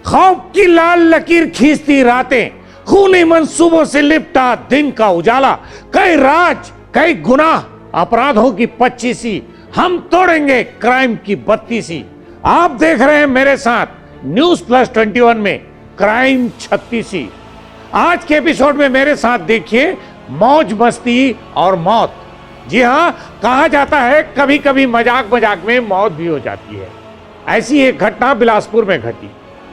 खौफ की लाल लकीर खींचती रातें, खूनी मंसूबों से लिपटा दिन का उजाला, कई राज कई गुनाह, अपराधों की 25वीं, हम तोड़ेंगे क्राइम की 32वीं। आप देख रहे हैं मेरे साथ न्यूज प्लस 21 में क्राइम 36। आज के एपिसोड में मेरे साथ देखिए मौज मस्ती और मौत। जी हां, कहा जाता है कभी कभी मजाक मजाक में मौत भी हो जाती है। ऐसी एक घटना बिलासपुर में घटी।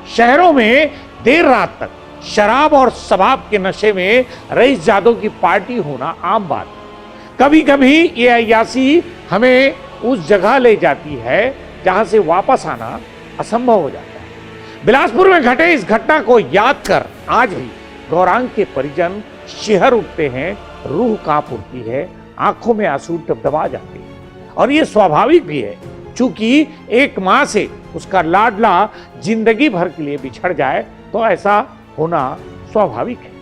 शहरों में देर रात तक शराब और शबाब के नशे में रईस जादव की पार्टी होना आम बात है। कभी कभी ये अय्यासी हमें उस जगह ले जाती है जहां से वापस आना असंभव हो जाता है। बिलासपुर में घटे इस घटना को याद कर आज भी गौरांग के परिजन शिहर उठते हैं, रूह कांप उठती है, आंखों में आंसू दबदबा जाते हैं। और ये स्वाभाविक भी है, चूंकि एक मां से उसका लाडला जिंदगी भर के लिए बिछड़ जाए तो ऐसा होना स्वाभाविक है।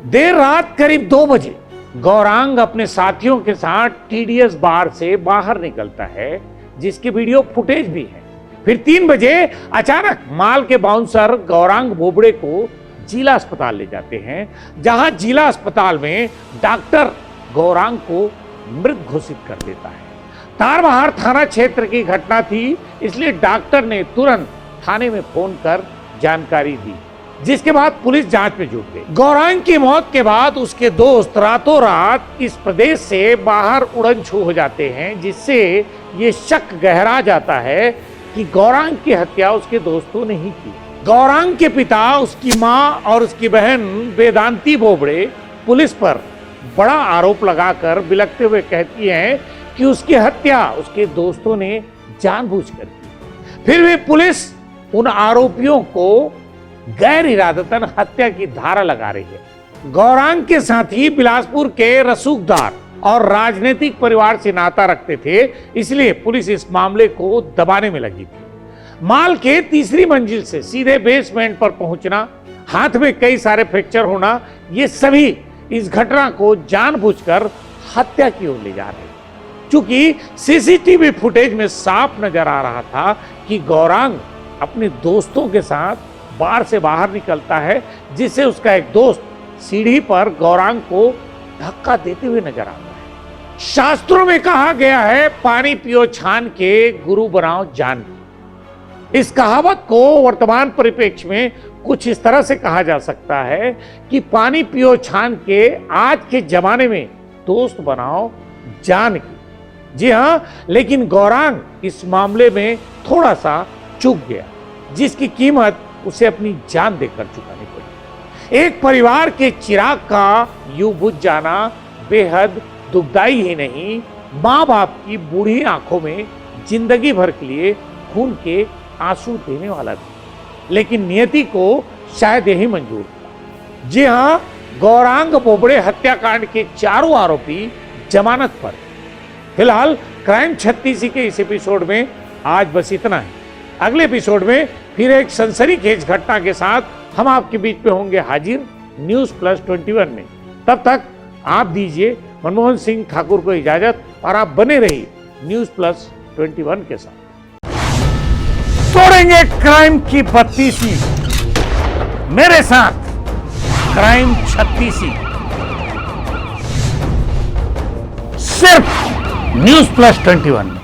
देर रात करीब 2 बजे गौरांग अपने साथियों के साथ टीडीएस बार से बाहर निकलता है, जिसके वीडियो फुटेज भी है। फिर 3 बजे अचानक माल के बाउंसर गौरांग बोबड़े को जिला अस्पताल ले जाते हैं, जहां जिला अस्पताल में डॉक्टर गौरांग को मृत घोषित कर देता है। तारबहार थाना क्षेत्र की घटना थी, इसलिए डॉक्टर ने तुरंत थाने में फोन कर जानकारी दी, जिसके बाद पुलिस जांच में जुट गई। गौरांग की मौत के बाद उसके दोस्त रातों रात इस प्रदेश से बाहर उड़न छू हो जाते हैं, जिससे ये शक गहरा जाता है कि गौरांग की हत्या उसके दोस्तों ने ही की। गौरांग के पिता, उसकी मां और उसकी बहन वेदांती बोबड़े पुलिस पर बड़ा आरोप लगाकर बिलखते हुए कहती हैं कि उसकी हत्या उसके दोस्तों ने जानबूझकर की। फिर भी पुलिस उन आरोपियों को गैर इरादतन हत्या की धारा लगा रही है। गौरांग के साथी बिलासपुर के रसूखदार और राजनीतिक परिवार से नाता रखते थे, इसलिए पुलिस इस मामले को दबाने में लगी थी। माल के तीसरी मंजिल से सीधे बेसमेंट पर पहुंचना, हाथ में कई सारे फ्रैक्चर होना, ये सभी इस घटना को जानबूझकर हत्या की ओर ले जा रहे हैं। चूंकि सीसीटीवी फुटेज में साफ नजर आ रहा था कि गौरांग अपने दोस्तों के साथ बार से बाहर निकलता है, जिससे उसका एक दोस्त सीढ़ी पर गौरांग को धक्का देते हुए नजर आता है। शास्त्रों में कहा गया है, पानी पियो छान के गुरु बनाओ जान की। इस कहावत को वर्तमान परिप्रेक्ष्य में कुछ इस तरह से कहा जा सकता है कि पानी पियो छान के आज के जमाने में दोस्त बनाओ जान की। जी हां, लेकिन गौरांग इस मामले में थोड़ा सा चूक गया, जिसकी कीमत उसे अपनी जान देकर चुकानी पड़ी। एक परिवार के चिराग का यूं बुझ जाना बेहद दुखदाई ही नहीं, माँ बाप की बूढ़ी आंखों में जिंदगी भर के लिए खून के आंसू देने वाला भी। लेकिन नियति को शायद यही मंजूर था। जी हां, गौरांग बोबड़े हत्याकांड के चारों आरोपी जमानत पर। फिलहाल क्राइम 36 के इस एपिसोड में आज बस इतना है। अगले एपिसोड में फिर एक सनसनीखेज घटना के साथ हम आपके बीच में होंगे हाजिर न्यूज प्लस 21 में। तब तक आप दीजिए मनमोहन सिंह ठाकुर को इजाजत और आप बने रहिए न्यूज प्लस 21 के साथ। तोड़ेंगे क्राइम की 32वीं, मेरे साथ क्राइम 36, सिर्फ न्यूज प्लस 21 में।